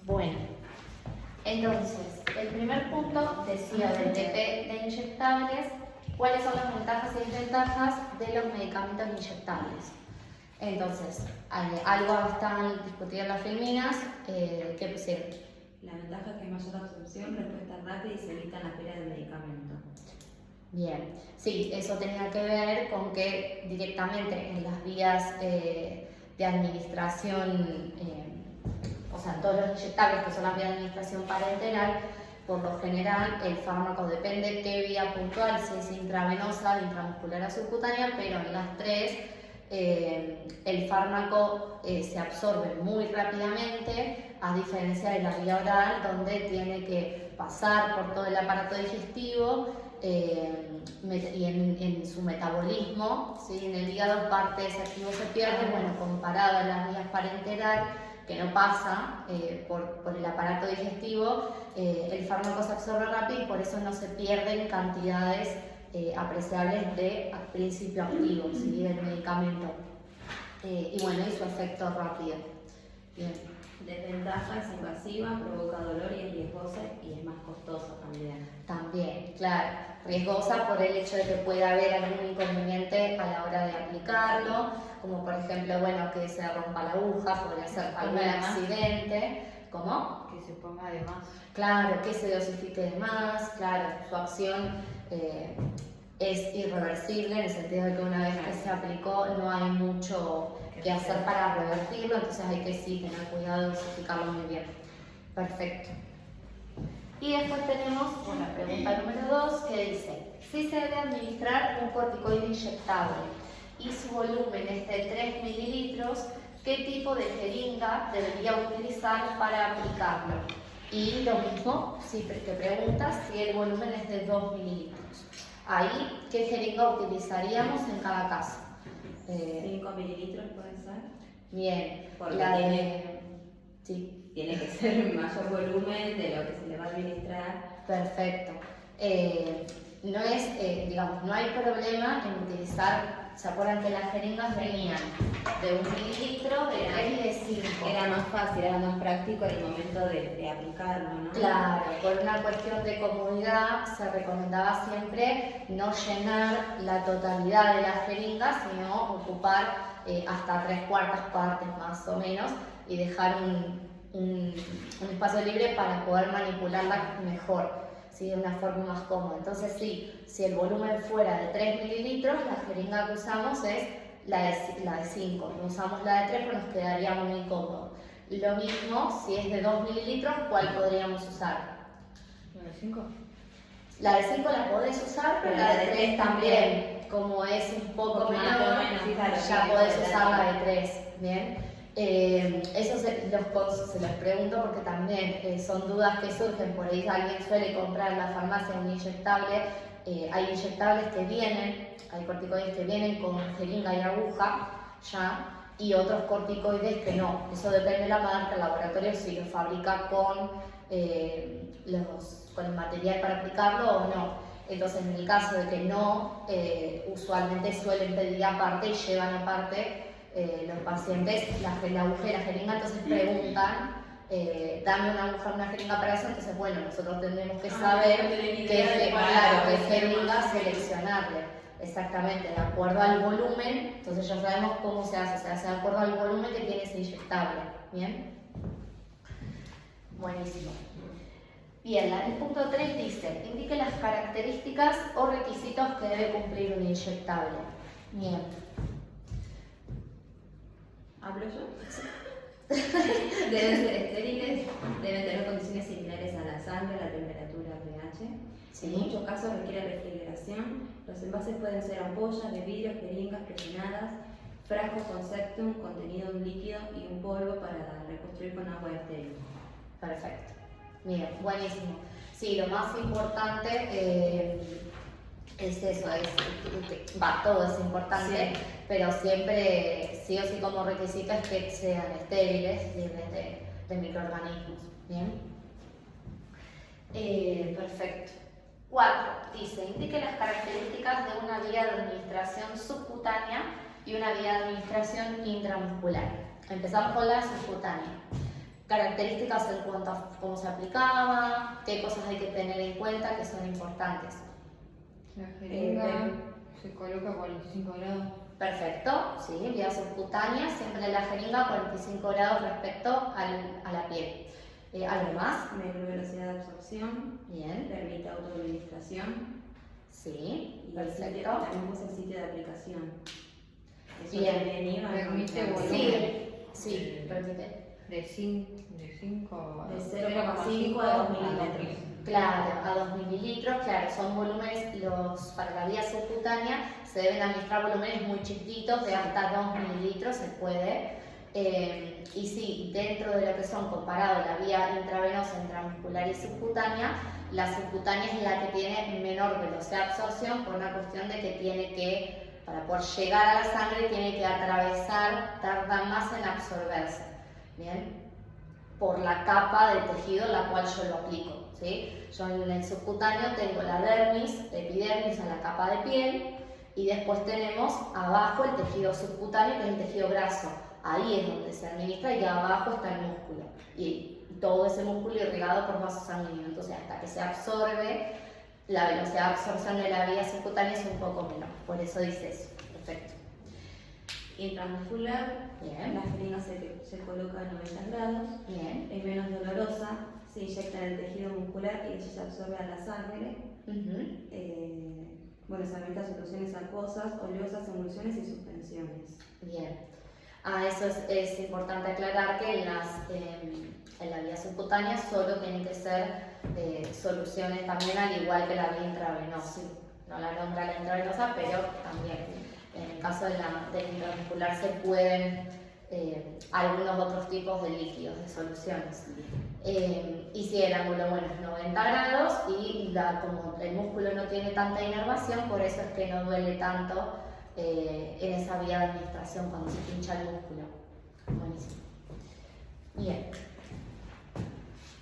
Bueno, entonces, el primer punto decía del TP de inyectables, cuáles son las ventajas y desventajas de los medicamentos inyectables. Entonces, algo están discutidas las filminas, ¿qué pusieron? La ventaja es que hay mayor absorción, respuesta rápida y se evitan las pérdidas del medicamento. Bien, sí, eso tenía que ver con que directamente en las vías de administración, o sea, en todos los inyectables que son las vías de administración parenteral, por lo general el fármaco depende qué vía puntual, si es intravenosa, intramuscular o subcutánea, pero en las tres el fármaco se absorbe muy rápidamente, a diferencia de la vía oral, donde tiene que pasar por todo el aparato digestivo y en su metabolismo, ¿sí? En el hígado parte de ese activo se pierde, bueno, comparado a las vías parenteral, que no pasa por el aparato digestivo, el fármaco se absorbe rápido y por eso no se pierden cantidades apreciables de principio activo, ¿sí? Del medicamento. Y bueno, y su efecto rápido. Bien. Desventaja, es invasiva, provoca dolor y es riesgosa y es más costosa también. También, claro, riesgosa por el hecho de que puede haber algún inconveniente a la hora de aplicarlo, como por ejemplo, bueno, que se rompa la aguja, podría ser algún accidente. ¿Cómo? Que se ponga de más. Claro, que se dosifique de más, claro, su acción es irreversible en el sentido de que una vez que se aplicó no hay mucho que hacer para revertirlo, entonces hay que sí tener cuidado de dosificarlo muy bien. Perfecto. Y después tenemos una pregunta número 2 que dice, si se debe administrar un corticoide inyectable y su volumen es de 3 mililitros, ¿qué tipo de jeringa debería utilizar para aplicarlo? Y lo mismo, si te preguntas si el volumen es de 2 mililitros. Ahí, ¿qué jeringa utilizaríamos en cada caso? 5 mililitros puede ser. Bien, Porque la de... Sí. Tiene que ser mayor volumen de lo que se le va a administrar. Perfecto. No es, digamos, no hay problema en utilizar, ¿se acuerdan que las jeringas venían de 1 mililitro, de 3 y de 5? Era más fácil, era más práctico en el momento de aplicarlo, ¿no? Claro, por una cuestión de comodidad se recomendaba siempre no llenar la totalidad de las jeringas, sino ocupar hasta 3/4 partes más o menos y dejar un espacio libre para poder manipularla mejor, ¿sí? De una forma más cómoda. Entonces sí, si el volumen fuera de 3 mililitros, la jeringa que usamos es la de 5. No usamos la de 3 porque nos quedaría muy incómodo. Lo mismo si es de 2 mililitros, ¿cuál podríamos usar? ¿La de 5? La de 5 la podés usar, pero la de 3 también. Como es un poco menor, ya podés usar la de 3. Bien. Eso se los pregunto porque también son dudas que surgen. Por ahí alguien suele comprar en la farmacia un inyectable. Hay inyectables que vienen, hay corticoides que vienen con jeringa y aguja ya, y otros corticoides que no. Eso depende de la marca, el laboratorio si lo fabrica con el material para aplicarlo o no. Entonces, en el caso de que no, usualmente suelen pedir aparte y llevan aparte los pacientes la aguja y la jeringa, entonces preguntan, dame una aguja, una jeringa para eso, entonces bueno, nosotros tendremos que saber qué jeringa seleccionarle, exactamente, de acuerdo al volumen, entonces ya sabemos cómo se hace de acuerdo al volumen que tiene ese inyectable, ¿bien? Buenísimo. Bien, el punto 3 dice, indique las características o requisitos que debe cumplir un inyectable. Bien. ¿Hablo yo? Deben ser estériles, deben tener condiciones similares a la sangre, a la temperatura, pH. Sí. En muchos casos requiere refrigeración. Los envases pueden ser ampollas de vidrio, jeringas presionadas, frascos con septum, contenido de un líquido y un polvo para reconstruir con agua estéril. Perfecto. Bien, buenísimo. Sí, lo más importante es eso, todo es importante, sí. Pero siempre, sí o sí como requisito es que sean estériles, libres de microorganismos. Bien. Perfecto. 4. Dice, indique las características de una vía de administración subcutánea y una vía de administración intramuscular. Empezamos con la subcutánea. características en cuanto a cómo se aplicaba, qué cosas hay que tener en cuenta que son importantes. La jeringa se coloca a 45 grados. Perfecto, sí, vía subcutánea, siempre la jeringa a 45 grados respecto a la piel. ¿Algo más? Menor velocidad de absorción, Bien, permite autoadministración sí, y el sitio, perfecto. también puse el sitio de aplicación. Eso Bien. también iba Permite con- Sí, sí, permite. De 5 De 0,5 a 2 mililitros. Claro, a 2 mililitros, claro, son volúmenes, para la vía subcutánea se deben administrar volúmenes muy chiquititos, de hasta 2 mililitros se puede. Y sí, dentro de lo que son comparado la vía intravenosa, intramuscular y subcutánea, la subcutánea es la que tiene menor velocidad de absorción por una cuestión de que tiene que, para poder llegar a la sangre, tiene que atravesar, tarda más en absorberse, ¿bien? Por la capa de tejido en la cual yo lo aplico, ¿sí? Yo en el subcutáneo tengo la dermis, epidermis a la capa de piel y después tenemos abajo el tejido subcutáneo que es el tejido graso. Ahí es donde se administra y abajo está el músculo y todo ese músculo irrigado por vasos sanguíneos. Entonces hasta que se absorbe, la velocidad de absorción de la vía subcutánea es un poco menor, por eso dice eso. Perfecto. Intramuscular, Bien. la jeringa se coloca a 90 grados, Bien. es menos dolorosa, se inyecta en el tejido muscular y eso se absorbe a la sangre. Bueno, se aplica soluciones acuosas, oleosas, emulsiones y suspensiones. Bien. Eso es importante aclarar que en la vía subcutánea solo tienen que ser soluciones también, al igual que la vía intravenosa. No la nombra la intravenosa, pero también. En el caso de la intramuscular se pueden algunos otros tipos de líquidos, de soluciones. Y si el ángulo bueno es 90 grados y como el músculo no tiene tanta inervación, por eso es que no duele tanto en esa vía de administración cuando se pincha el músculo. Buenísimo. Bien.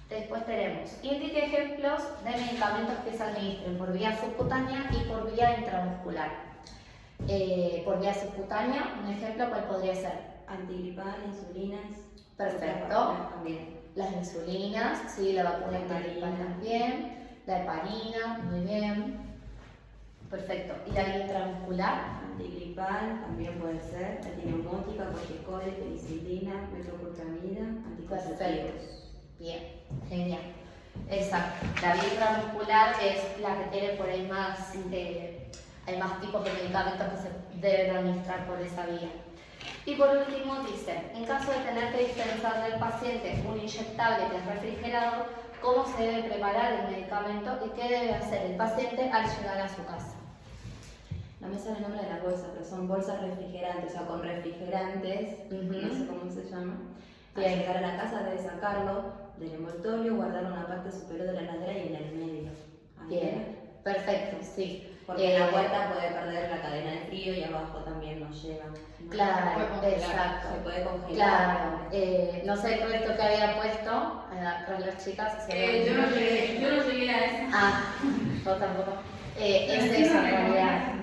Después tenemos, indique ejemplos de medicamentos que se administren por vía subcutánea y por vía intramuscular. Por vía subcutánea, un ejemplo, ¿cuál podría ser? Antigripal, insulinas. Perfecto. También. Las insulinas, sí, la vacuna antigripal también, la heparina, muy bien. Perfecto. ¿Y la vía intramuscular? Antigripal también puede ser, antineumótica, corticoides, penicilina, metoclopramida, anticonceptivos. Perfecto. Bien, genial. Exacto. La vía intramuscular es la que tiene por ahí más, hay más tipos de medicamentos que se deben administrar por esa vía. Y por último dice, en caso de tener que dispensarle al paciente un inyectable que es refrigerado, ¿cómo se debe preparar el medicamento y qué debe hacer el paciente al llegar a su casa? No me sale el nombre de la bolsa, pero son bolsas refrigerantes, o sea, con refrigerantes, no sé cómo se llama. Al Bien. llegar a la casa debe sacarlo del envoltorio, guardar una parte superior de la heladera y en el medio. Ahí. Bien, perfecto, sí. Porque en la puerta puede perder la cadena de frío y abajo también nos lleva. Claro, Se puede exacto. Se puede congelar. Claro, no sé el resto que había puesto para las chicas. Yo no llegué a esa. Ah, yo tampoco. Es eso en realidad.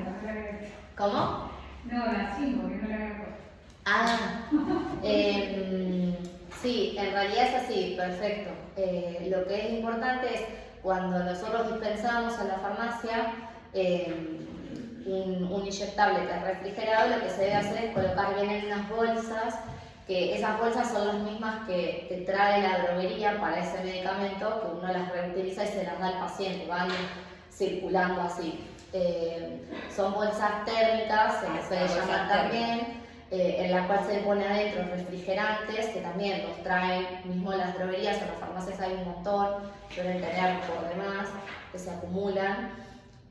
¿Cómo? No, las 5, que no la había puesto. Ah, sí, en realidad es así, perfecto. Lo que es importante es cuando nosotros dispensamos a la farmacia un inyectable que es refrigerado, lo que se debe hacer es colocar bien en unas bolsas, que esas bolsas son las mismas que trae la droguería para ese medicamento, que uno las reutiliza y se las da al paciente, van circulando así. Son bolsas térmicas, se les puede llamar también, en la cual se pone adentro refrigerantes, que también los traen mismo las droguerías, en las farmacias hay un montón, suelen tener por demás, que se acumulan.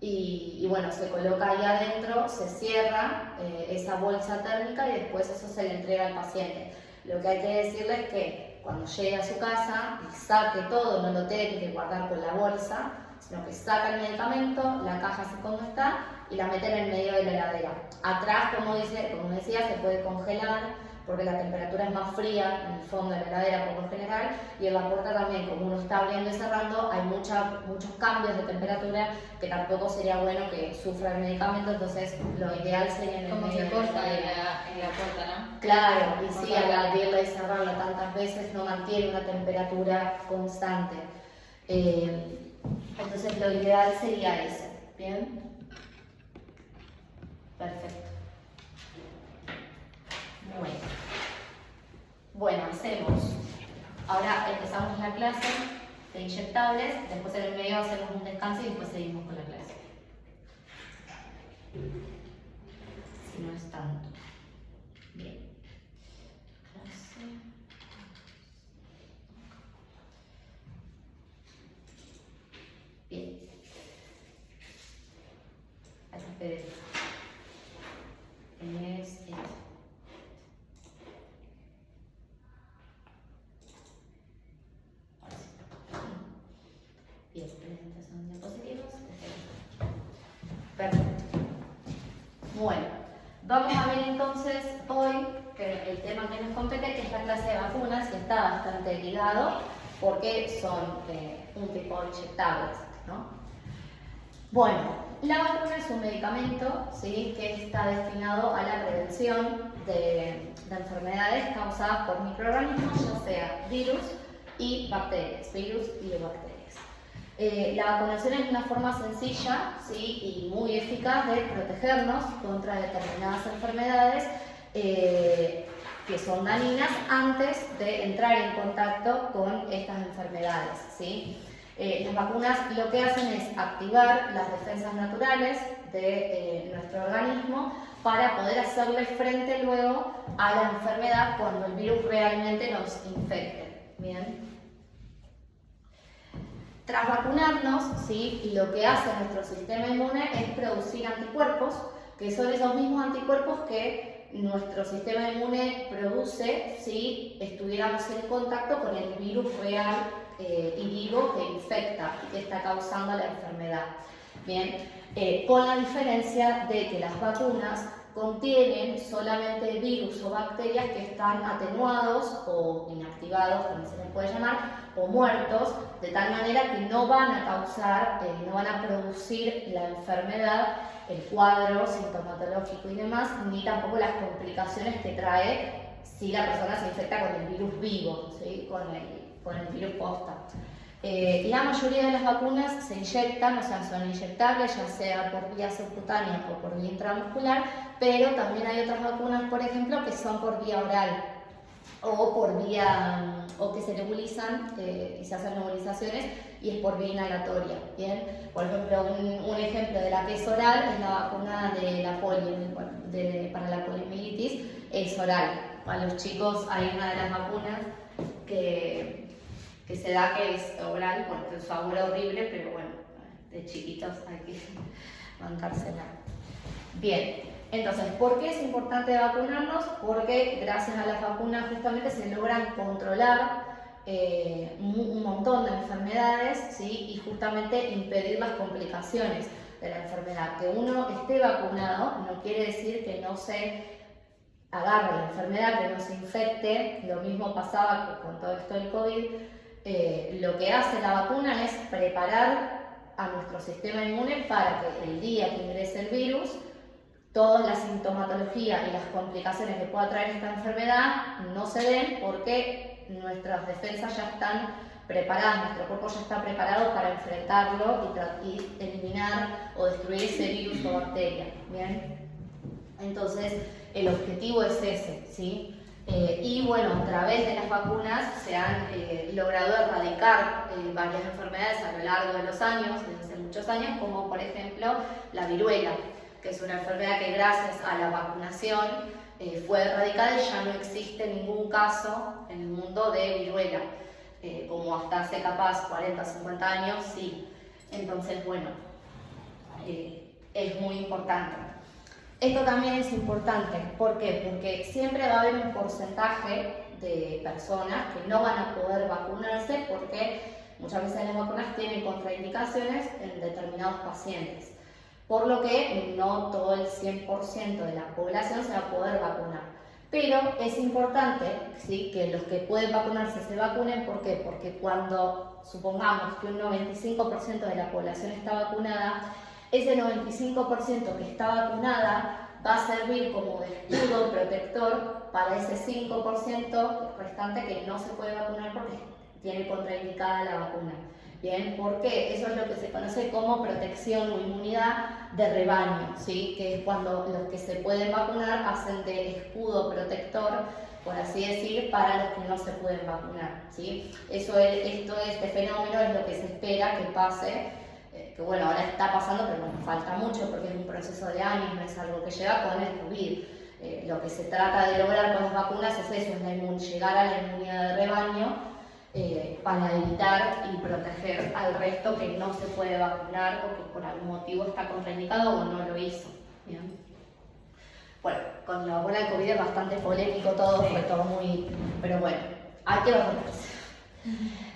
Y bueno, se coloca ahí adentro, se cierra esa bolsa térmica y después eso se le entrega al paciente. Lo que hay que decirle es que cuando llegue a su casa y saque todo, no lo tiene que guardar con la bolsa, sino que saca el medicamento, la caja así como está y la mete en el medio de la heladera. Atrás, como decía, se puede congelar porque la temperatura es más fría en el fondo de la heladera por lo general, y en la puerta también, como uno está abriendo y cerrando, hay muchos cambios de temperatura que tampoco sería bueno que sufra el medicamento, entonces lo ideal sería en el Como medio se de corta la heladera. en la puerta, ¿no? Claro, y sí, Cortarla. al abrirla y cerrarla tantas veces no mantiene una temperatura constante. Entonces lo ideal sería eso, ¿bien? Perfecto. Bueno, hacemos. Ahora empezamos la clase de inyectables, después en el medio hacemos un descanso y después seguimos con la clase. Si no es tanto. Bien. Clase. Bien. Acá Pedro. Es esto. Ahora sí. Bien, presentación de diapositivas. Perfecto. Bueno, vamos a ver entonces hoy que el tema que nos compete, que es la clase de vacunas, que está bastante ligado porque son un tipo de inyectables, ¿no? Bueno, la vacuna es un medicamento, ¿sí?, que está destinado a la prevención de enfermedades causadas por microorganismos, ya sea virus y bacterias, virus y bacterias. La vacunación es una forma sencilla, ¿sí?, y muy eficaz de protegernos contra determinadas enfermedades que son dañinas antes de entrar en contacto con estas enfermedades, ¿sí? Las vacunas lo que hacen es activar las defensas naturales de nuestro organismo para poder hacerle frente luego a la enfermedad cuando el virus realmente nos infecte. ¿Bien? Tras vacunarnos, ¿sí?, lo que hace nuestro sistema inmune es producir anticuerpos, que son esos mismos anticuerpos que nuestro sistema inmune produce si estuviéramos en contacto con el virus real y vivo que infecta y que está causando la enfermedad. Bien, con la diferencia de que las vacunas contienen solamente virus o bacterias que están atenuados o inactivados, como se les puede llamar, o muertos, de tal manera que no van a causar, no van a producir la enfermedad, el cuadro sintomatológico y demás, ni tampoco las complicaciones que trae si la persona se infecta con el virus vivo, ¿sí?, con el virus posta. La mayoría de las vacunas se inyectan, o sea, son inyectables, ya sea por vía subcutánea o por vía intramuscular, pero también hay otras vacunas, por ejemplo, que son por vía oral o por vía, o que se nebulizan y se hacen nebulizaciones y es por vía inhalatoria, ¿bien? Por ejemplo, un ejemplo de la que es oral es la vacuna de la para la poliomielitis, es oral. Para los chicos hay una de las vacunas que se da que es oral, porque su sabor es horrible, pero bueno, de chiquitos hay que bancársela. Bien, entonces, ¿por qué es importante vacunarnos? Porque gracias a las vacunas justamente se logran controlar un montón de enfermedades, ¿sí?, y justamente impedir las complicaciones de la enfermedad. Que uno esté vacunado no quiere decir que no se agarre la enfermedad, que no se infecte. Lo mismo pasaba con todo esto del COVID. Lo que hace la vacuna es preparar a nuestro sistema inmune para que el día que ingrese el virus, toda la sintomatología y las complicaciones que pueda traer esta enfermedad no se den, porque nuestras defensas ya están preparadas, nuestro cuerpo ya está preparado para enfrentarlo y eliminar o destruir ese virus o bacteria. ¿Bien? Entonces, el objetivo es ese, ¿sí? Y bueno, a través de las vacunas se han logrado erradicar varias enfermedades a lo largo de los años, desde hace muchos años, como por ejemplo la viruela, que es una enfermedad que gracias a la vacunación fue erradicada y ya no existe ningún caso en el mundo de viruela, como hasta hace capaz 40 50 años, sí. Entonces, bueno, es muy importante. Esto también es importante, ¿por qué? Porque siempre va a haber un porcentaje de personas que no van a poder vacunarse porque muchas veces las vacunas tienen contraindicaciones en determinados pacientes, por lo que no todo el 100% de la población se va a poder vacunar. Pero es importante, ¿sí?, que los que pueden vacunarse se vacunen. ¿Por qué? Porque cuando supongamos que un 95% de la población está vacunada, ese 95% que está vacunada va a servir como de escudo protector para ese 5% restante que no se puede vacunar porque tiene contraindicada la vacuna. Bien, porque eso es lo que se conoce como protección o inmunidad de rebaño, ¿sí?, que es cuando los que se pueden vacunar hacen de escudo protector, por así decir, para los que no se pueden vacunar, ¿sí? Este fenómeno es lo que se espera que pase, que bueno, ahora está pasando, pero bueno, falta mucho porque es un proceso de años, no es algo que llega con el COVID. Lo que se trata de lograr con las vacunas es eso, es llegar a la inmunidad de rebaño, para evitar y proteger al resto que no se puede vacunar o que por algún motivo está contraindicado o no lo hizo. ¿Bien? Bueno, con la vacuna del COVID es bastante polémico todo, fue todo muy... pero bueno, hay que vacunarse.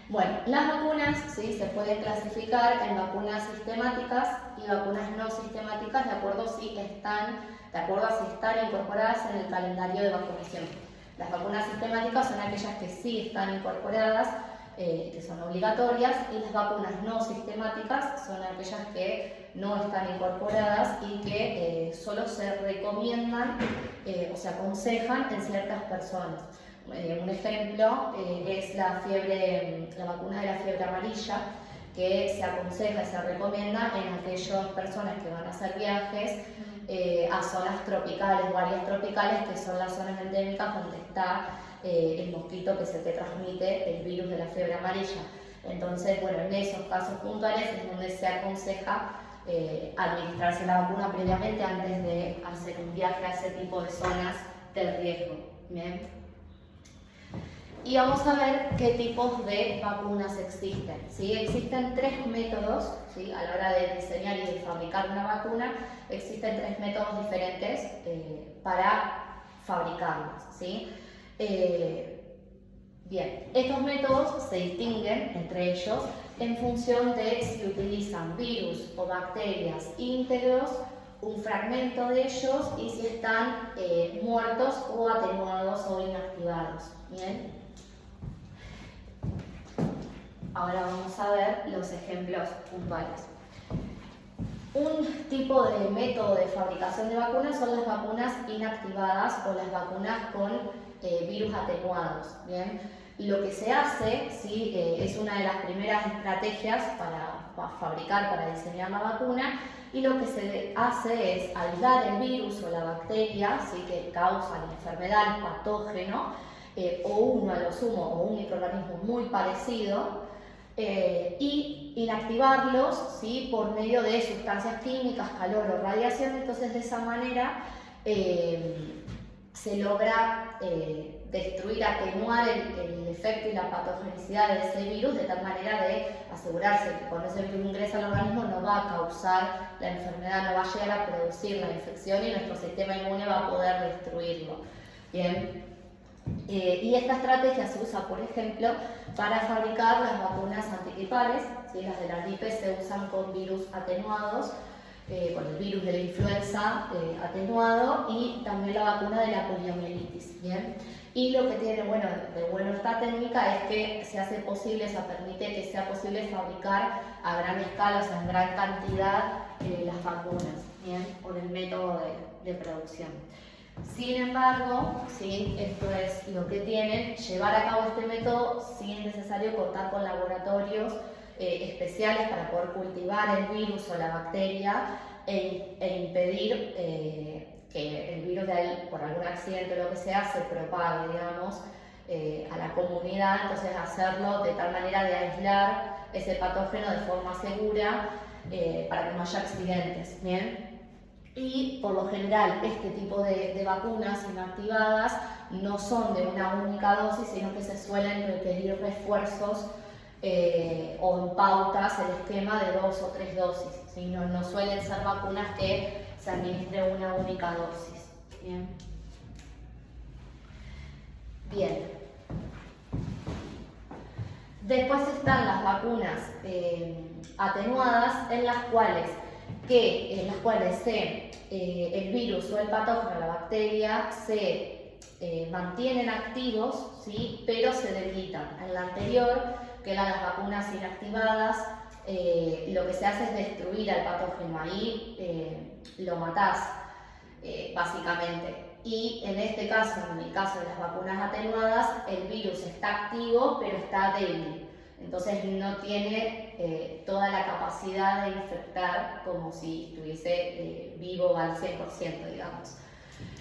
Bueno, las vacunas, ¿sí?, se pueden clasificar en vacunas sistemáticas y vacunas no sistemáticas de acuerdo a si están incorporadas en el calendario de vacunación. Las vacunas sistemáticas son aquellas que sí están incorporadas, que son obligatorias, y las vacunas no sistemáticas son aquellas que no están incorporadas y que solo se recomiendan o se aconsejan en ciertas personas. Un ejemplo es la vacuna de la fiebre amarilla, que se aconseja y se recomienda en aquellas personas que van a hacer viajes a zonas tropicales o áreas tropicales, que son las zonas endémicas donde está el mosquito que se te transmite el virus de la fiebre amarilla. Entonces, bueno, en esos casos puntuales es donde se aconseja administrarse la vacuna previamente antes de hacer un viaje a ese tipo de zonas de riesgo. Bien. Y vamos a ver qué tipos de vacunas existen, ¿sí? Existen 3 métodos, ¿sí?, a la hora de diseñar y de fabricar una vacuna. Existen 3 métodos diferentes para fabricarlas, ¿sí? Bien, estos métodos se distinguen entre ellos en función de si utilizan virus o bacterias íntegros, un fragmento de ellos, y si están muertos o atenuados o inactivados. Bien. Ahora vamos a ver los ejemplos puntuales. Un tipo de método de fabricación de vacunas son las vacunas inactivadas o las vacunas con virus atenuados. ¿Bien? Lo que se hace, ¿sí?, es una de las primeras estrategias para fabricar, para diseñar la vacuna, y lo que se hace es aislar el virus o la bacteria, ¿sí?, que causa la enfermedad, el patógeno, o uno a lo sumo, o un microorganismo muy parecido, y inactivarlos, ¿sí?, por medio de sustancias químicas, calor o radiación. Entonces, de esa manera se logra destruir, atenuar el efecto y la patogenicidad de ese virus, de tal manera de asegurarse que cuando ese virus ingresa al organismo no va a causar la enfermedad, no va a llegar a producir la infección y nuestro sistema inmune va a poder destruirlo. Bien. Y esta estrategia se usa, por ejemplo, para fabricar las vacunas antigripales, ¿sí? Las de la gripe se usan con virus atenuados, con el virus de la influenza atenuado, y también la vacuna de la poliomielitis. ¿Bien? Y lo que tiene de bueno esta técnica es que se hace posible, se permite que sea posible fabricar a gran escala, o sea, en gran cantidad, las vacunas, ¿bien?, por el método de producción. Sin embargo, ¿sí?, esto es lo que tienen: llevar a cabo este método sí es necesario contar con laboratorios especiales para poder cultivar el virus o la bacteria e impedir que el virus por algún accidente o lo que sea se propague, digamos, a la comunidad. Entonces, hacerlo de tal manera de aislar ese patógeno de forma segura para que no haya accidentes. ¿Bien? Y por lo general este tipo de vacunas inactivadas no son de una única dosis, sino que se suelen requerir refuerzos o en pautas el esquema de 2 o 3 dosis, ¿sí? No suelen ser vacunas que se administre una única dosis. Bien. Después están las vacunas atenuadas, en las cuales el virus o el patógeno, la bacteria, se mantienen activos, ¿sí? Pero se debilitan. En la anterior, que eran las vacunas inactivadas, lo que se hace es destruir al patógeno, ahí lo matás, básicamente. Y en este caso, en el caso de las vacunas atenuadas, el virus está activo pero está débil. Entonces no tiene toda la capacidad de infectar como si estuviese vivo al 100%, digamos.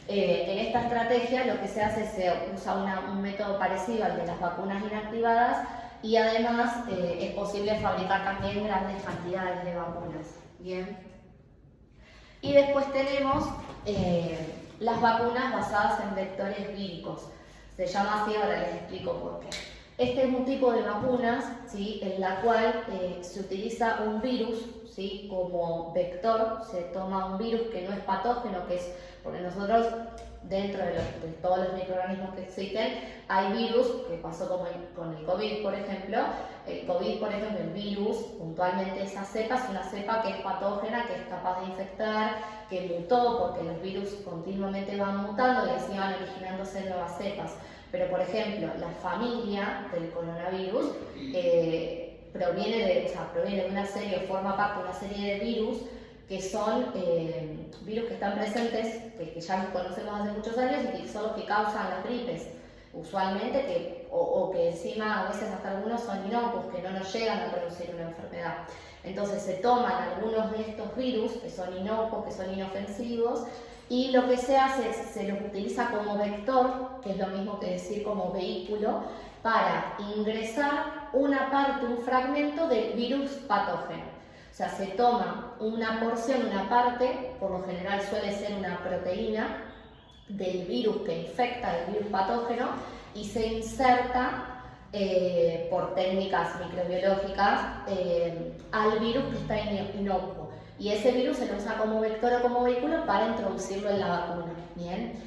En esta estrategia lo que se hace es se usa un método parecido al de las vacunas inactivadas y además es posible fabricar también grandes cantidades de vacunas. Bien. Y después tenemos las vacunas basadas en vectores víricos. Se llama así, ahora les explico por qué. Este es un tipo de vacunas, ¿sí? En la cual se utiliza un virus, ¿sí? Como vector. Se toma un virus que no es patógeno, que es porque nosotros dentro de todos los microorganismos que existen hay virus, que pasó como con el COVID, por ejemplo. El COVID, por ejemplo, el virus, puntualmente esa cepa es una cepa que es patógena, que es capaz de infectar, que mutó, porque los virus continuamente van mutando y así van originándose nuevas cepas. Pero, por ejemplo, la familia del coronavirus proviene de una serie, forma parte de una serie de virus que son virus que están presentes, que ya los conocemos hace muchos años y que son los que causan las gripes, usualmente, o que encima a veces hasta algunos son inocuos, que no nos llegan a producir una enfermedad. Entonces se toman algunos de estos virus que son inocuos, que son inofensivos, y lo que se hace es se los utiliza como vector, que es lo mismo que decir como vehículo, para ingresar una parte, un fragmento del virus patógeno. O sea, se toma una porción, una parte, por lo general suele ser una proteína del virus que infecta el virus patógeno y se inserta por técnicas microbiológicas al virus que está inocuo. Y ese virus se lo usa como vector o como vehículo para introducirlo en la vacuna. Bien.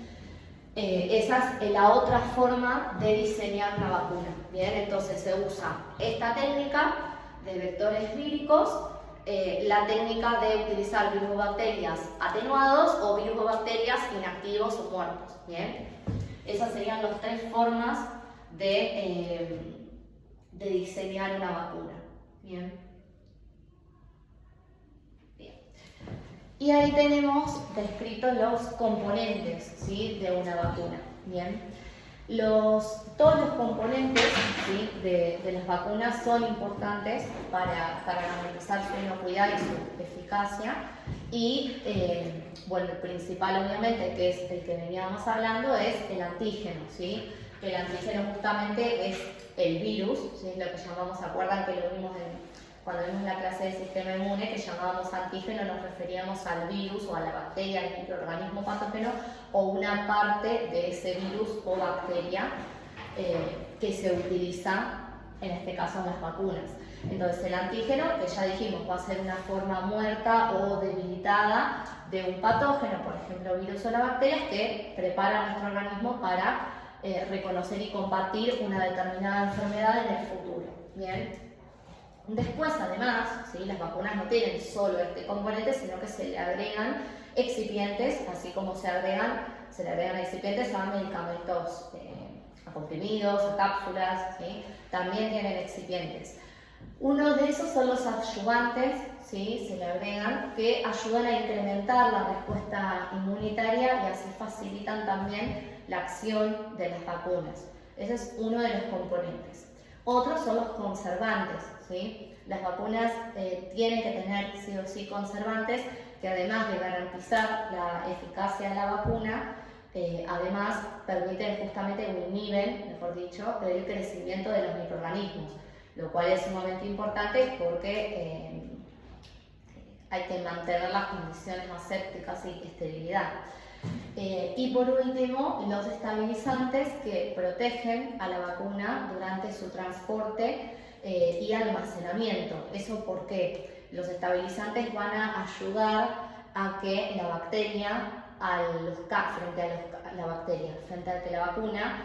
Esa es la otra forma de diseñar una vacuna. Bien, entonces se usa esta técnica de vectores víricos, la técnica de utilizar virus o bacterias atenuados o virus o bacterias inactivos o muertos. Bien, esas serían las tres formas de diseñar una vacuna. Bien. Y ahí tenemos descritos los componentes, ¿sí? De una vacuna. Bien. Todos los componentes, ¿sí? de las vacunas son importantes para garantizar su inocuidad y su eficacia. Y bueno, el principal obviamente, que es el que veníamos hablando, es el antígeno, ¿sí? El antígeno justamente es el virus, ¿sí? Lo que llamamos, ¿se acuerdan que lo vimos cuando vimos la clase de sistema inmune, que llamábamos antígeno, nos referíamos al virus o a la bacteria, al microorganismo patógeno o una parte de ese virus o bacteria que se utiliza, en este caso en las vacunas. Entonces el antígeno, que ya dijimos, va a ser una forma muerta o debilitada de un patógeno, por ejemplo virus o la bacteria, que prepara a nuestro organismo para reconocer y combatir una determinada enfermedad en el futuro. Bien. Después, además, ¿sí? Las vacunas no tienen solo este componente, sino que se le agregan excipientes, así como se le agregan excipientes a medicamentos, a comprimidos, a cápsulas, ¿sí? También tienen excipientes. Uno de esos son los adyuvantes, ¿sí? Se le agregan, que ayudan a incrementar la respuesta inmunitaria y así facilitan también la acción de las vacunas. Ese es uno de los componentes. Otros son los conservantes, ¿sí? Las vacunas tienen que tener sí o sí conservantes que además de garantizar la eficacia de la vacuna, además permiten justamente o inhiben, mejor dicho, el crecimiento de los microorganismos, lo cual es sumamente importante porque hay que mantener las condiciones asépticas y esterilidad. Y por último, los estabilizantes que protegen a la vacuna durante su transporte y almacenamiento. ¿Eso por qué? Los estabilizantes van a ayudar a que la bacteria, frente a que la vacuna,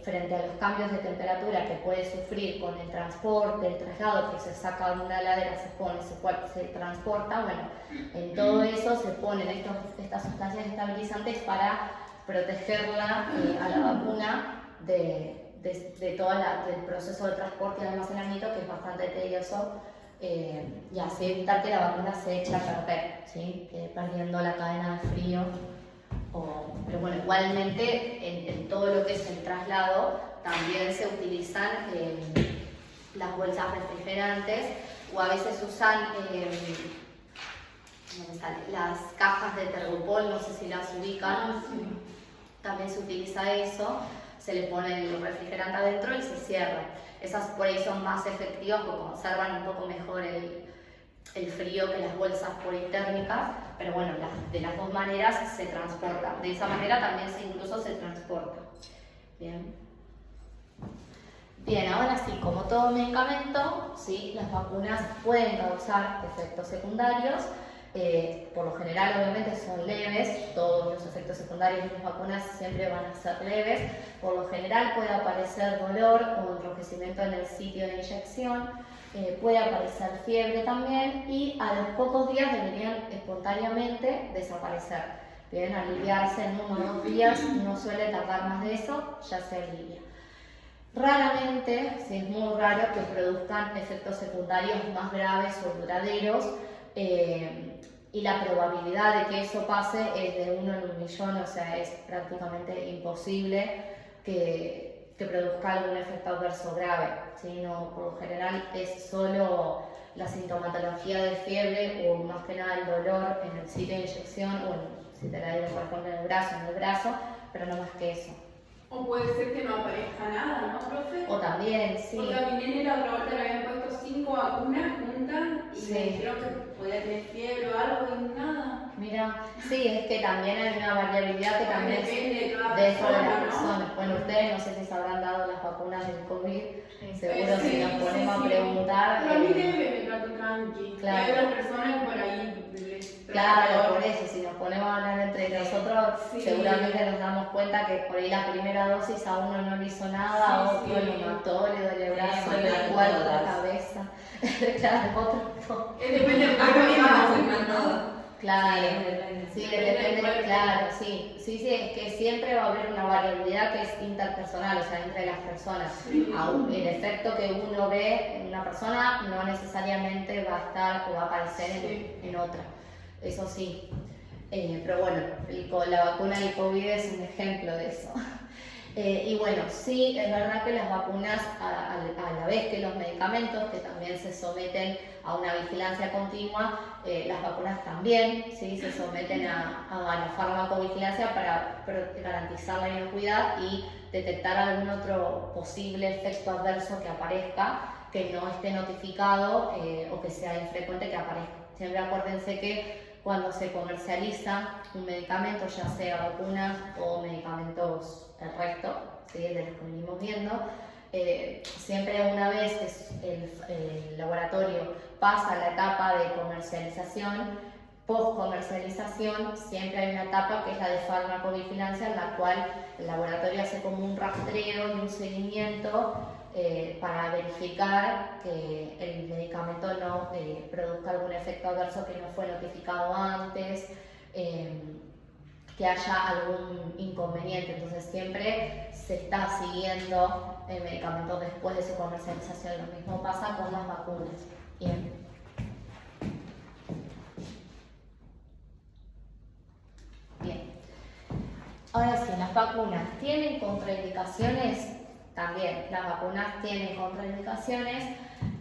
frente a los cambios de temperatura que puede sufrir con el transporte, el traslado, que se saca de una heladera, se pone, se transporta, bueno, en todo eso se ponen estas sustancias estabilizantes para protegerla a la vacuna de todo el proceso de transporte y almacenamiento, que es bastante tedioso, y así evitar que la vacuna se eche a perder, ¿sí? Perdiendo la cadena de frío. Pero bueno, igualmente en todo lo que es el traslado también se utilizan las bolsas refrigerantes, o a veces usan las cajas de Tergopol, no sé si las ubican. También se utiliza eso, se le pone el refrigerante adentro y se cierra. Esas por ahí son más efectivas porque conservan un poco mejor el frío que las bolsas politérmicas, pero bueno, de las dos maneras se transporta. De esa manera también incluso se transporta. Bien. Bien, ahora sí, como todo medicamento, ¿sí? Las vacunas pueden causar efectos secundarios. Por lo general, obviamente, son leves. Todos los efectos secundarios de las vacunas siempre van a ser leves. Por lo general puede aparecer dolor o enrojecimiento en el sitio de inyección. Puede aparecer fiebre también, y a los pocos días deberían espontáneamente desaparecer. Bien, aliviarse en 1 o 2 días, no suele tardar más de eso, ya se alivia. Raramente, sí, es muy raro que produzcan efectos secundarios más graves o duraderos, y la probabilidad de que eso pase es de 1 en 1.000.000, o sea, es prácticamente imposible que produzca algún efecto adverso grave, ¿sí? No, por lo general es solo la sintomatología de fiebre, o más que nada el dolor en el sitio de inyección, o si te la dieron por ejemplo en el brazo, pero no más que eso. O puede ser que no aparezca nada, ¿no, profe? O también, sí. Porque a mi nene la otra vuelta le habían puesto 5 vacunas juntas y Sí. me dijeron que podía tener fiebre o algo y nada. Mira, sí, es que también hay una variabilidad que también Depende de cada dentro de las persona, ¿no? personas. Bueno, ustedes no sé si se habrán dado las vacunas del COVID, seguro Sí, si nos ponemos a preguntar. Pero a mí me trato tranqui. Claro. Hay otras personas que por ahí les Claro, por eso, si nos ponemos a hablar entre nosotros, Sí. seguramente nos damos cuenta que por ahí la primera dosis a uno no le hizo nada, a Sí, otro sí. le mató, le duele el brazo, Sí, le sí, cuerpo, todas. la cabeza. Claro, otro no. Depende del cuerpo y más. Claro, depende. sí, Depende del depende, cuerpo. claro, sí, es que siempre va a haber una variabilidad que es interpersonal, o sea, entre las personas. Sí. Aún el efecto que uno ve en una persona no necesariamente va a estar o va a aparecer en otra, eso sí. Pero bueno, la vacuna del COVID es un ejemplo de eso. Y bueno, sí, es verdad que las vacunas, a la vez que los medicamentos, que también se someten a una vigilancia continua, las vacunas también, ¿sí? Se someten a la farmacovigilancia para garantizar la inocuidad y detectar algún otro posible efecto adverso que aparezca, que no esté notificado o que sea infrecuente que aparezca. Siempre acuérdense que cuando se comercializa un medicamento, ya sea vacunas o medicamentos el resto, ¿sí? De los que venimos viendo, siempre una vez que el laboratorio pasa a la etapa de comercialización, post-comercialización, siempre hay una etapa que es la de farmacovigilancia, en la cual el laboratorio hace como un rastreo y un seguimiento para verificar que el medicamento no produzca algún efecto adverso que no fue notificado antes, que haya algún inconveniente. Entonces siempre se está siguiendo el medicamento después de su comercialización. Lo mismo pasa con las vacunas. Bien. Bien. Ahora sí, las vacunas tienen contraindicaciones. También las vacunas tienen contraindicaciones.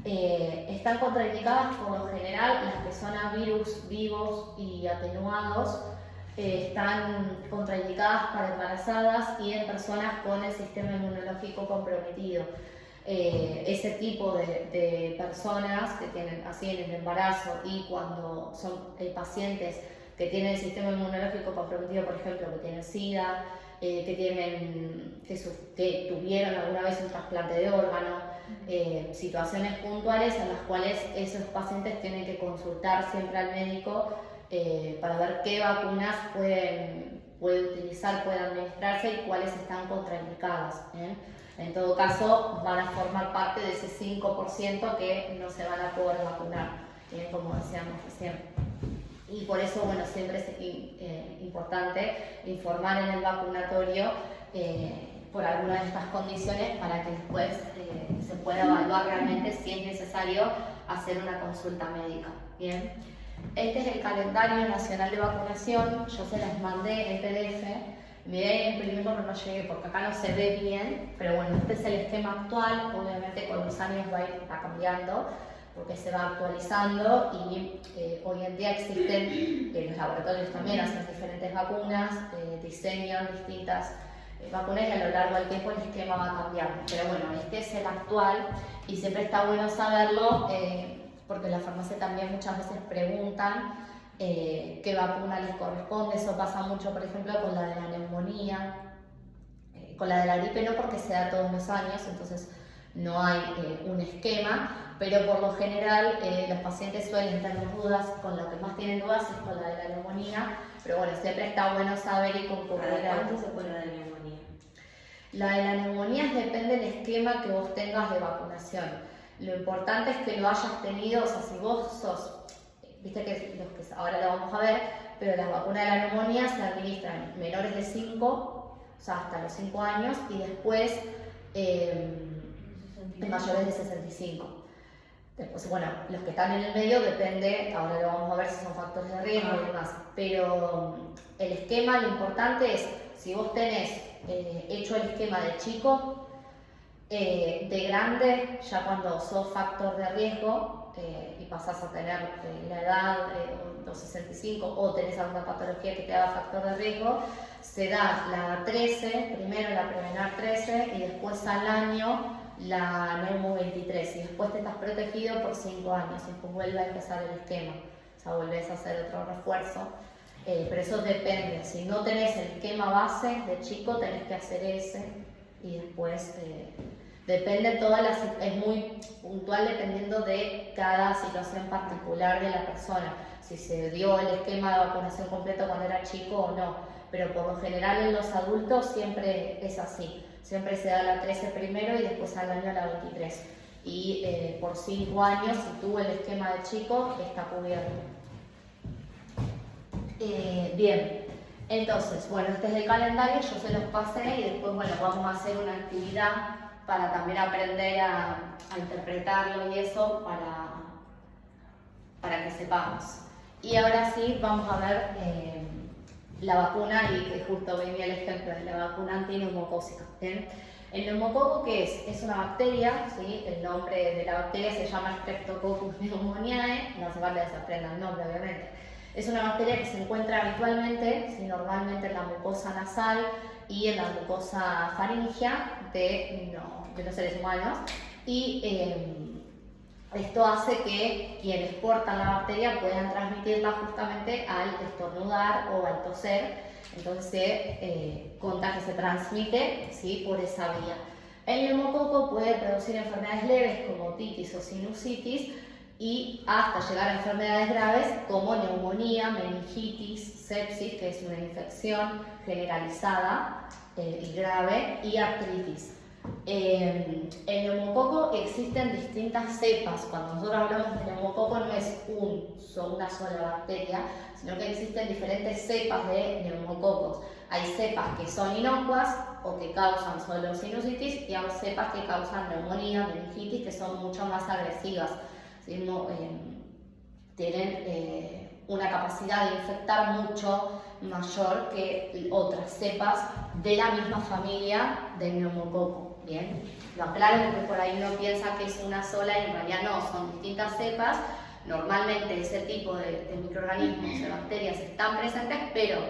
Están contraindicadas por lo general las que son a virus vivos y atenuados. Están contraindicadas para embarazadas y en personas con el sistema inmunológico comprometido. Ese tipo de personas que tienen así en el embarazo, y cuando son pacientes que tienen el sistema inmunológico comprometido, por ejemplo, que tienen SIDA, que tuvieron alguna vez un trasplante de órgano, situaciones puntuales en las cuales esos pacientes tienen que consultar siempre al médico para ver qué vacunas puede utilizar, puede administrarse y cuáles están contraindicadas. En todo caso, van a formar parte de ese 5% que no se van a poder vacunar, como decíamos recién. Y por eso, bueno, siempre es importante informar en el vacunatorio por alguna de estas condiciones para que después se pueda evaluar realmente si es necesario hacer una consulta médica. Bien, este es el calendario nacional de vacunación. Yo se los mandé en PDF. Me voy a imprimir cuando no llegue porque acá no se ve bien, pero bueno, este es el esquema actual. Obviamente con los años va cambiando porque se va actualizando y hoy en día existen, los laboratorios también hacen diferentes vacunas, diseñan distintas vacunas y a lo largo del tiempo el esquema va cambiando. Pero bueno, este es el actual y siempre está bueno saberlo porque en la farmacia también muchas veces preguntan qué vacuna les corresponde. Eso pasa mucho, por ejemplo, con la de la neumonía, con la de la gripe no porque se da todos los años, entonces no hay un esquema, pero por lo general los pacientes suelen tener dudas, con lo que más tienen dudas es con la de la neumonía, pero bueno, siempre está bueno saber y concurrir. ¿Cuánto se pone la de neumonía? La de la neumonía depende del esquema que vos tengas de vacunación. Lo importante es que lo hayas tenido, o sea, si vos sos, viste que los que ahora lo vamos a ver, pero las vacunas de la neumonía se administran menores de 5, o sea, hasta los 5 años, y después mayores de 65. Después, bueno, los que están en el medio depende, ahora lo vamos a ver si son factores de riesgo y demás, pero el esquema, lo importante es, si vos tenés hecho el esquema de chico, de grande, ya cuando sos factor de riesgo y pasás a tener la edad de los 65 o tenés alguna patología que te haga factor de riesgo, se da la 13, primero la Prevenar 13 y después al año la Neumo 23 y después te estás protegido por 5 años y después vuelve a empezar el esquema, o sea, volvés a hacer otro refuerzo, pero eso depende, si no tenés el esquema base de chico tenés que hacer ese y después depende, es muy puntual dependiendo de cada situación particular de la persona, si se dio el esquema de vacunación completo cuando era chico o no, pero por lo general en los adultos siempre es así. Siempre se da la 13 primero y después al año la 23. Y por 5 años, si tuvo el esquema de chico, está cubierto. Bien, entonces, bueno, este es el calendario, yo se los pasé y después, bueno, vamos a hacer una actividad para también aprender a interpretarlo y eso para que sepamos. Y ahora sí, vamos a ver la vacuna y que justo venía el ejemplo de la vacuna antineumocócica. ¿Bien? El neumococo, ¿qué es? Es una bacteria, ¿sí? El nombre de la bacteria se llama Streptococcus pneumoniae, no hace falta que se aprenda el nombre obviamente. Es una bacteria que se encuentra habitualmente, ¿sí? Normalmente en la mucosa nasal y en la mucosa faríngea de los seres humanos y esto hace que quienes portan la bacteria puedan transmitirla justamente al estornudar o al toser, entonces se contagia, se transmite, ¿sí? Por esa vía. El neumococo puede producir enfermedades leves como otitis o sinusitis y hasta llegar a enfermedades graves como neumonía, meningitis, sepsis, que es una infección generalizada y grave, y artritis. En el neumococo existen distintas cepas. Cuando nosotros hablamos de neumococo no es una sola bacteria, sino que existen diferentes cepas de neumococos. Hay cepas que son inocuas o que causan solo sinusitis y hay cepas que causan neumonía, meningitis, que son mucho más agresivas, ¿sí? Tienen una capacidad de infectar mucho mayor que otras cepas de la misma familia del neumococo. Bien, lo aclaro porque por ahí uno piensa que es una sola y en realidad no, son distintas cepas. Normalmente ese tipo de microorganismos, de bacterias están presentes, pero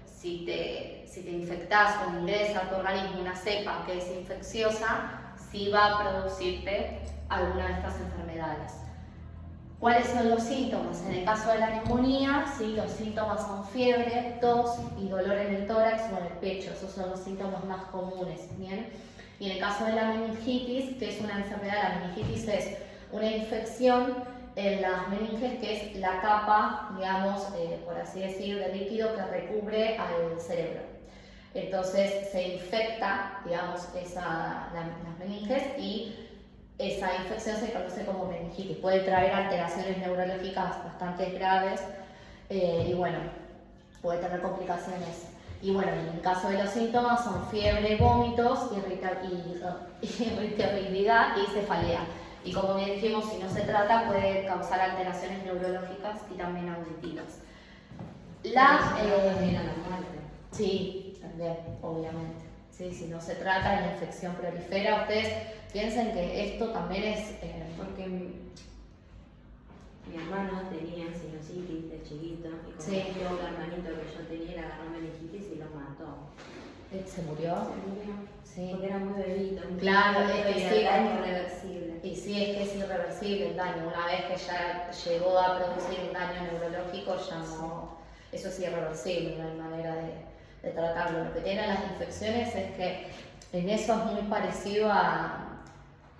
si te infectás o ingresa a tu organismo una cepa que es infecciosa, sí va a producirte alguna de estas enfermedades. ¿Cuáles son los síntomas? En el caso de la neumonía, ¿sí? Los síntomas son fiebre, tos y dolor en el tórax o en el pecho. Esos son los síntomas más comunes. ¿Bien? Y en el caso de la meningitis, que es una enfermedad, la meningitis es una infección en las meninges, que es la capa, digamos, por así decir, de líquido que recubre al cerebro. Entonces se infecta, digamos, las meninges y esa infección se conoce como meningitis. Puede traer alteraciones neurológicas bastante graves y bueno, puede tener complicaciones. Y bueno, en el caso de los síntomas son fiebre, vómitos, irritabilidad y cefalea. Y como bien dijimos, si no se trata puede causar alteraciones neurológicas y también auditivas. También a la muerte. Sí, también, obviamente. Sí, si no se trata y la infección prolifera, ustedes piensen que esto también es... Porque mi hermano tenía sinusitis de chiquito y como Sí. el hermanito que yo tenía le agarró meningitis y lo mató. ¿Se murió? Se murió. Sí. Porque era muy bebito. Claro, es que sí. Era daño irreversible. Y sí, es que es irreversible el daño. Una vez que ya llegó a producir un daño neurológico, ya no... Eso es irreversible, no hay manera de tratarlo. Lo que tienen las infecciones es que en eso es muy parecido a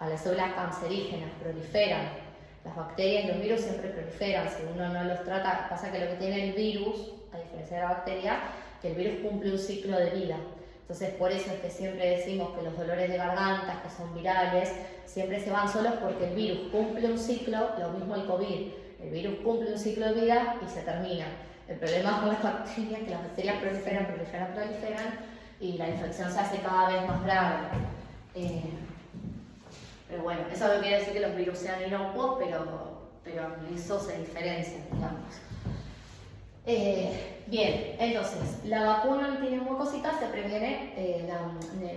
las células cancerígenas, proliferan. Las bacterias y los virus siempre proliferan, si uno no los trata. Pasa que lo que tiene el virus, a diferencia de la bacteria, que el virus cumple un ciclo de vida. Entonces por eso es que siempre decimos que los dolores de garganta, que son virales, siempre se van solos porque el virus cumple un ciclo, lo mismo el COVID. El virus cumple un ciclo de vida y se termina. El problema con las bacterias es que las bacterias proliferan y la infección se hace cada vez más grave. Pero bueno, eso no quiere decir que los virus sean inocuos, pero eso se diferencia, digamos. Bien, entonces, la vacuna antineumocócica se previene, la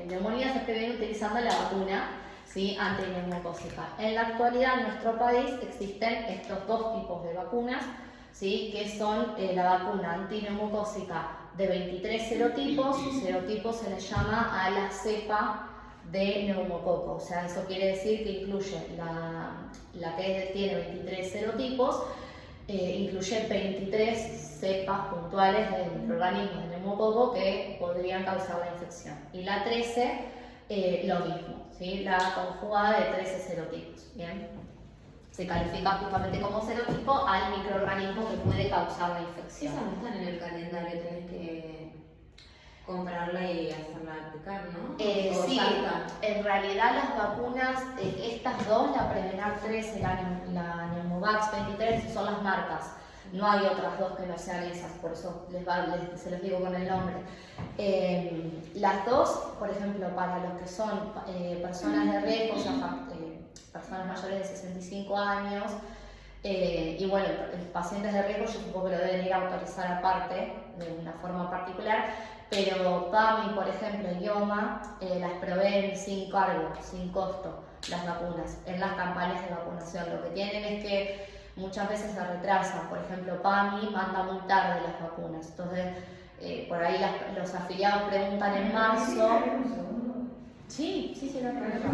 neumonía se previene utilizando la vacuna, ¿sí?, antineumocócica. En la actualidad en nuestro país existen estos dos tipos de vacunas, ¿sí?, que son la vacuna antineumocócica de 23 serotipos. Serotipos se le llama a la cepa de neumococo, o sea, eso quiere decir que incluye la que tiene 23 serotipos, incluye 23 cepas puntuales de microorganismos de neumococo que podrían causar la infección. Y la 13, lo mismo, ¿sí?, la conjugada de 13 serotipos. ¿Bien? Se califica justamente como serotipo al microorganismo que puede causar la infección. Esas no están en el calendario, tenés que comprarla y hacerla aplicar, ¿no? ¿O Sí, salta? en realidad las vacunas, estas dos, la Prevenar 13 y la Pneumovax 23, son las marcas. No hay otras dos que no sean esas, por eso se los digo con el nombre. Las dos, por ejemplo, para los que son personas de riesgo, o sea, personas mayores de 65 años, y bueno, los pacientes de riesgo yo supongo que lo deben ir a autorizar aparte, de una forma particular, pero PAMI, por ejemplo, y IOMA las proveen sin cargo, sin costo, las vacunas, en las campañas de vacunación. Lo que tienen es que muchas veces se retrasan. Por ejemplo, PAMI manda muy tarde las vacunas, entonces por ahí los afiliados preguntan en marzo. Sí, no hay problema.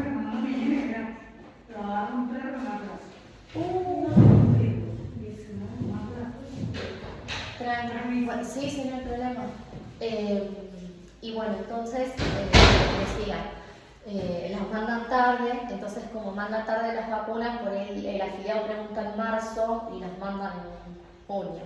Sí, no hay problema. Y bueno, entonces, decía, las mandan tarde, entonces como mandan tarde las vacunas, por ahí el afiliado pregunta en marzo y las mandan en junio.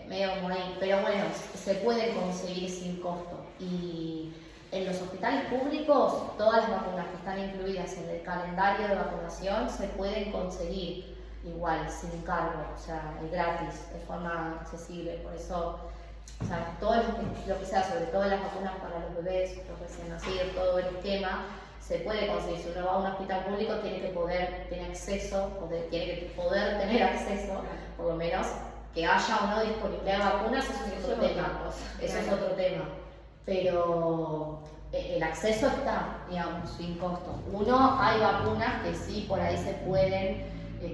Medio como ahí, pero bueno, se pueden conseguir sin costo. Y en los hospitales públicos, todas las vacunas que están incluidas en el calendario de vacunación se pueden conseguir igual, sin cargo, o sea, gratis, de forma accesible. Por eso, o sea, todo lo que sea, sobre todo las vacunas para los bebés, los recién nacidos, todo el esquema, se puede conseguir. Si uno va a un hospital público, tiene que poder tener acceso, por lo menos, que haya o no disponibilidad de vacunas, eso es otro tema. Eso es otro tema. Pero el acceso está, digamos, sin costo. Hay vacunas que sí por ahí se pueden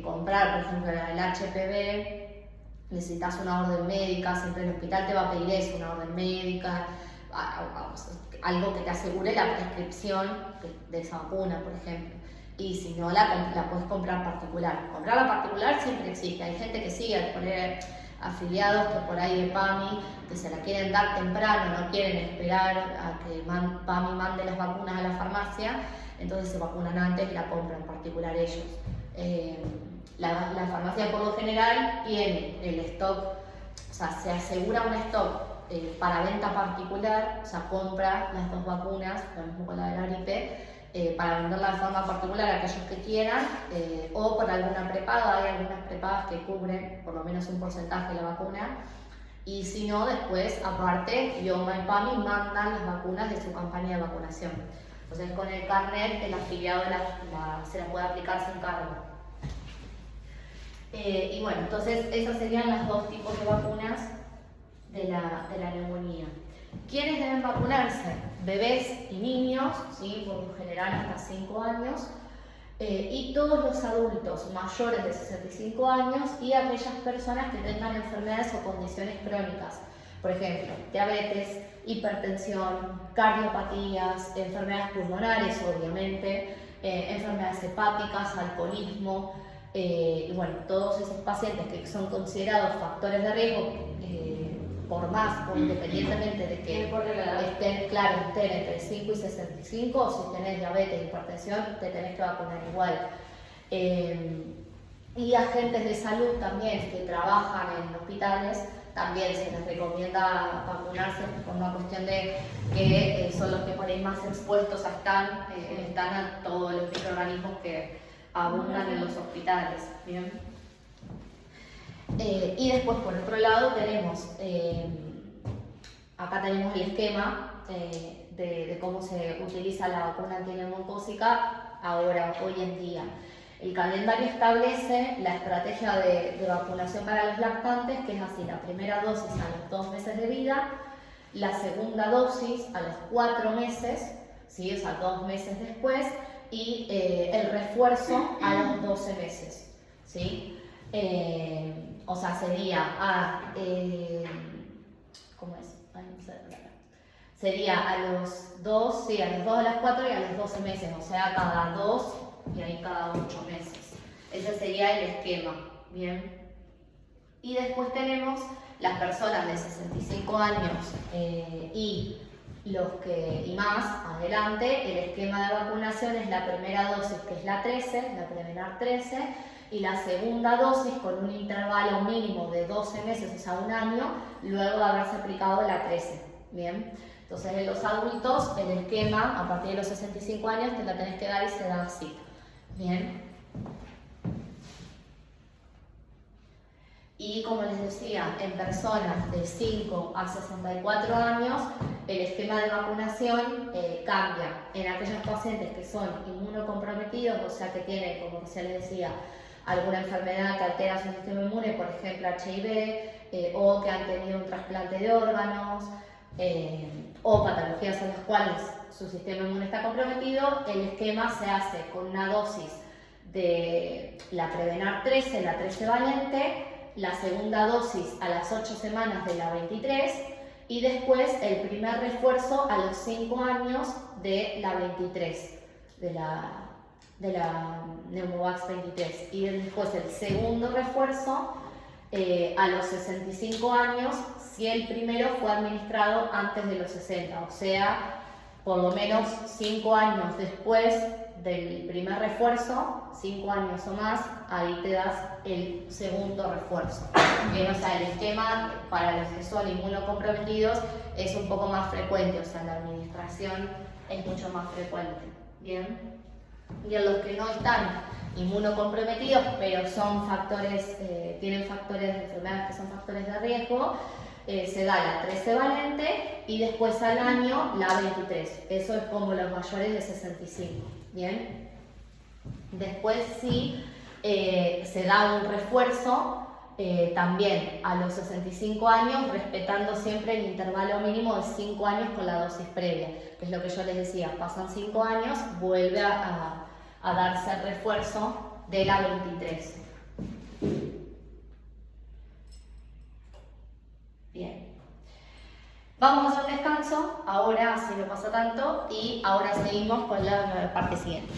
comprar, por ejemplo, el HPV, necesitas una orden médica, siempre el hospital te va a pedir eso, una orden médica, algo que te asegure la prescripción de esa vacuna, por ejemplo. Y si no, la puedes comprar particular. Comprar la particular siempre existe. Hay gente que sigue, poner afiliados que por ahí de PAMI, que se la quieren dar temprano, no quieren esperar a que PAMI mande las vacunas a la farmacia, entonces se vacunan antes y la compran particular ellos. La farmacia por lo general tiene el stock, o sea, se asegura un stock para venta particular, o sea, compra las dos vacunas, lo mismo con la de la gripe, para venderla de forma particular a aquellos que quieran, o por alguna prepaga. Hay algunas prepagas que cubren por lo menos un porcentaje de la vacuna, y si no, después, aparte, IOMA y PAMI mandan las vacunas de su campaña de vacunación. Entonces, con el carnet, el afiliado se la puede aplicar sin cargo. Y bueno, entonces, esas serían las dos tipos de vacunas de la neumonía. ¿Quiénes deben vacunarse? Bebés y niños, ¿sí? Por lo general hasta 5 años, y todos los adultos mayores de 65 años y aquellas personas que tengan enfermedades o condiciones crónicas. Por ejemplo, diabetes, hipertensión, cardiopatías, enfermedades pulmonares, obviamente, enfermedades hepáticas, alcoholismo, y bueno, todos esos pacientes que son considerados factores de riesgo, por más o independientemente de que estén entre 5 y 65, o si tenés diabetes, hipertensión, te tenés que vacunar igual. Y agentes de salud también que trabajan en hospitales, también se les recomienda vacunarse por una cuestión de que son los que por ahí más expuestos están a todos los microorganismos que abundan en los hospitales. ¿Bien? Y después, por otro lado, tenemos, acá tenemos el esquema de cómo se utiliza la vacuna antineumocócica ahora, hoy en día. El calendario establece la estrategia de vacunación para los lactantes, que es así: la primera dosis a los 2 meses de vida, la segunda dosis a los 4 meses, ¿sí? O sea, 2 meses después, y el refuerzo a los 12 meses, ¿sí? O sea, sería ¿cómo es? Ay, no sé, sería a los 2, sí, a los 2 a las 4 y a los 12 meses, o sea, cada 2 y ahí cada 8 meses. Ese sería el esquema, ¿bien? Y después tenemos las personas de 65 años y más adelante. El esquema de vacunación es la primera dosis, que es la 13, la Prevenar 13, y la segunda dosis con un intervalo mínimo de 12 meses, o sea, 1 año, luego de haberse aplicado la 13, ¿bien? Entonces, en los adultos, el esquema, a partir de los 65 años, te la tenés que dar y se da así, ¿bien? Y como les decía, en personas de 5 a 64 años, el esquema de vacunación cambia. En aquellos pacientes que son inmunocomprometidos, o sea, que tienen, como ya les decía, alguna enfermedad que altera su sistema inmune, por ejemplo HIV, o que han tenido un trasplante de órganos, o patologías en las cuales su sistema inmune está comprometido, el esquema se hace con una dosis de la Prevenar 13, la 13 valente, la segunda dosis a las 8 semanas de la 23, y después el primer refuerzo a los 5 años de la 23, de la Pneumovax 23, y después el segundo refuerzo a los 65 años, si el primero fue administrado antes de los 60, o sea, por lo menos 5 años después del primer refuerzo, 5 años o más, ahí te das el segundo refuerzo. Bien, o sea, el esquema para los que son inmunocomprometidos es un poco más frecuente, o sea, la administración es mucho más frecuente. Bien. Y en los que no están inmunocomprometidos, pero son factores, tienen factores de enfermedades que son factores de riesgo, se da la 13 valente y después al año la 23. Eso es como los mayores de 65. Bien. Después sí se da un refuerzo también a los 65 años, respetando siempre el intervalo mínimo de 5 años con la dosis previa, que es lo que yo les decía: pasan 5 años, vuelve a darse el refuerzo de la 23. Bien. Vamos a hacer un descanso, ahora así no pasa tanto, y ahora seguimos con la parte siguiente.